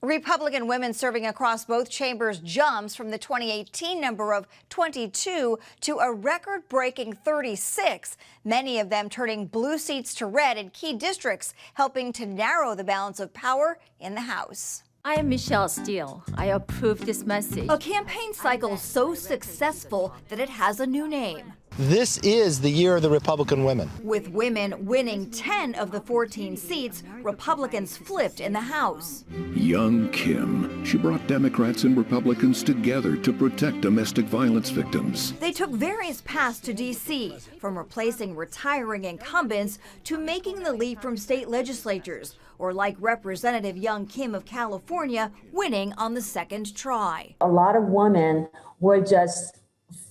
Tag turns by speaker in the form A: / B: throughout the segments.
A: Republican women serving across both chambers jumps from the 2018 number of 22 to a record-breaking 36, many of them turning blue seats to red in key districts, helping to narrow the balance of power in the House.
B: I am Michelle Steele. I approve this message.
A: A campaign cycle so successful that it has a new name.
C: This is the year of the Republican women.
A: With women winning 10 of the 14 seats, Republicans flipped in the House.
D: Young Kim. She brought Democrats and Republicans together to protect domestic violence victims.
A: They took various paths to D.C., from replacing retiring incumbents to making the leap from state legislatures, or like Representative Young Kim of California, winning on the second try.
E: A lot of women were just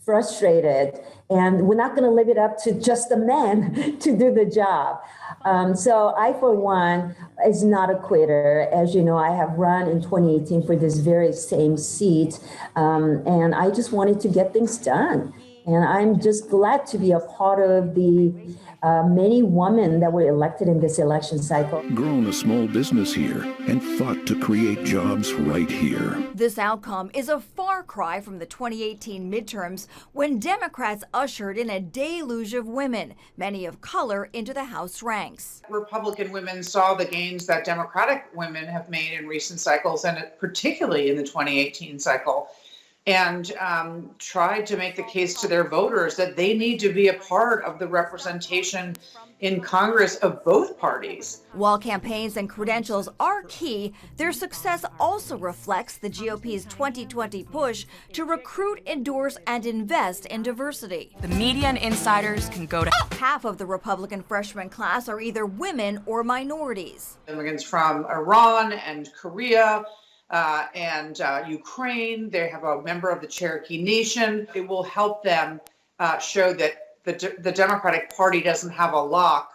E: frustrated, and we're not going to leave it up to just the men to do the job. So I, for one, is not a quitter. As you know, I have run in 2018 for this very same seat, and I just wanted to get things done. And I'm just glad to be a part of the many women that were elected in this election cycle.
D: Grown a small business here and fought to create jobs right here.
A: This outcome is a far cry from the 2018 midterms when Democrats ushered in a deluge of women, many of color, into the House ranks.
F: Republican women saw the gains that Democratic women have made in recent cycles, and particularly in the 2018 cycle, and tried to make the case to their voters that they need to be a part of the representation in Congress of both parties.
A: While campaigns and credentials are key, their success also reflects the GOP's 2020 push to recruit, endorse, and invest in diversity.
G: The media and insiders can go to...
A: Half of the Republican freshman class are either women or minorities.
F: Immigrants from Iran and Korea, and Ukraine. They have a member of the Cherokee Nation. It will help them show that the Democratic Party doesn't have a lock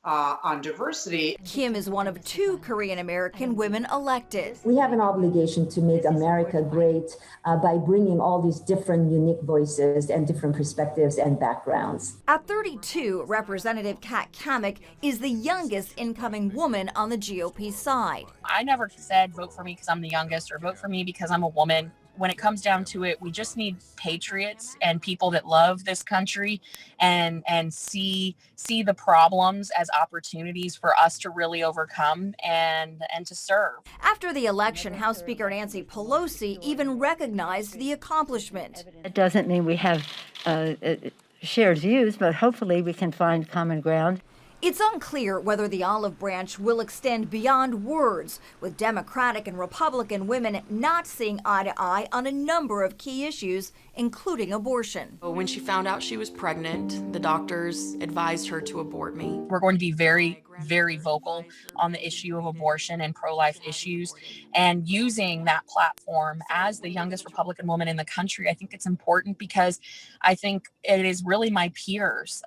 F: on diversity.
A: Kim is one of 2 Korean American women elected.
E: We have an obligation to make America great by bringing all these different unique voices and different perspectives and backgrounds.
A: At 32, Representative Kat Cammack is the youngest incoming woman on the GOP side.
G: I never said vote for me because I'm the youngest or vote for me because I'm a woman. When it comes down to it, we just need patriots and people that love this country and see the problems as opportunities for us to really overcome and to serve.
A: After the election, House Speaker Nancy Pelosi even recognized the accomplishment.
H: It doesn't mean we have shared views, but hopefully we can find common ground.
A: It's unclear whether the olive branch will extend beyond words, with Democratic and Republican women not seeing eye to eye on a number of key issues, including abortion.
I: When she found out she was pregnant, the doctors advised her to abort me.
G: We're going to be very, very vocal on the issue of abortion and pro-life issues, and using that platform as the youngest Republican woman in the country. I think it's important because I think it is really my peers,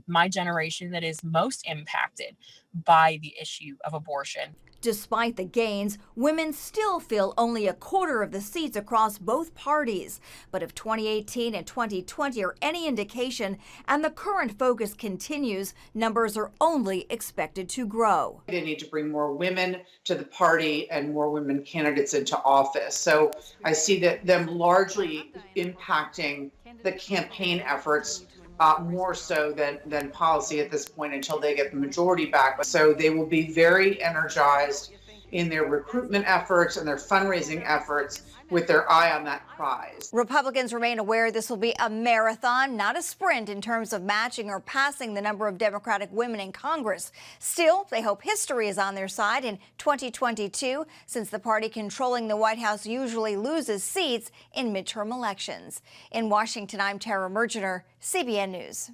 G: my generation, that is most impacted by the issue of abortion.
A: Despite the gains, women still fill only a quarter of the seats across both parties. But if 2018 and 2020 are any indication, and the current focus continues, numbers are only expected to grow.
F: They need to bring more women to the party and more women candidates into office. So I see that them largely impacting the campaign efforts more so than policy at this point until they get the majority back. So they will be very energized in their recruitment efforts and their fundraising efforts with their eye on that prize.
A: Republicans remain aware this will be a marathon, not a sprint in terms of matching or passing the number of Democratic women in Congress. Still, they hope history is on their side in 2022, since the party controlling the White House usually loses seats in midterm elections. In Washington, I'm Tara Mergener, CBN News.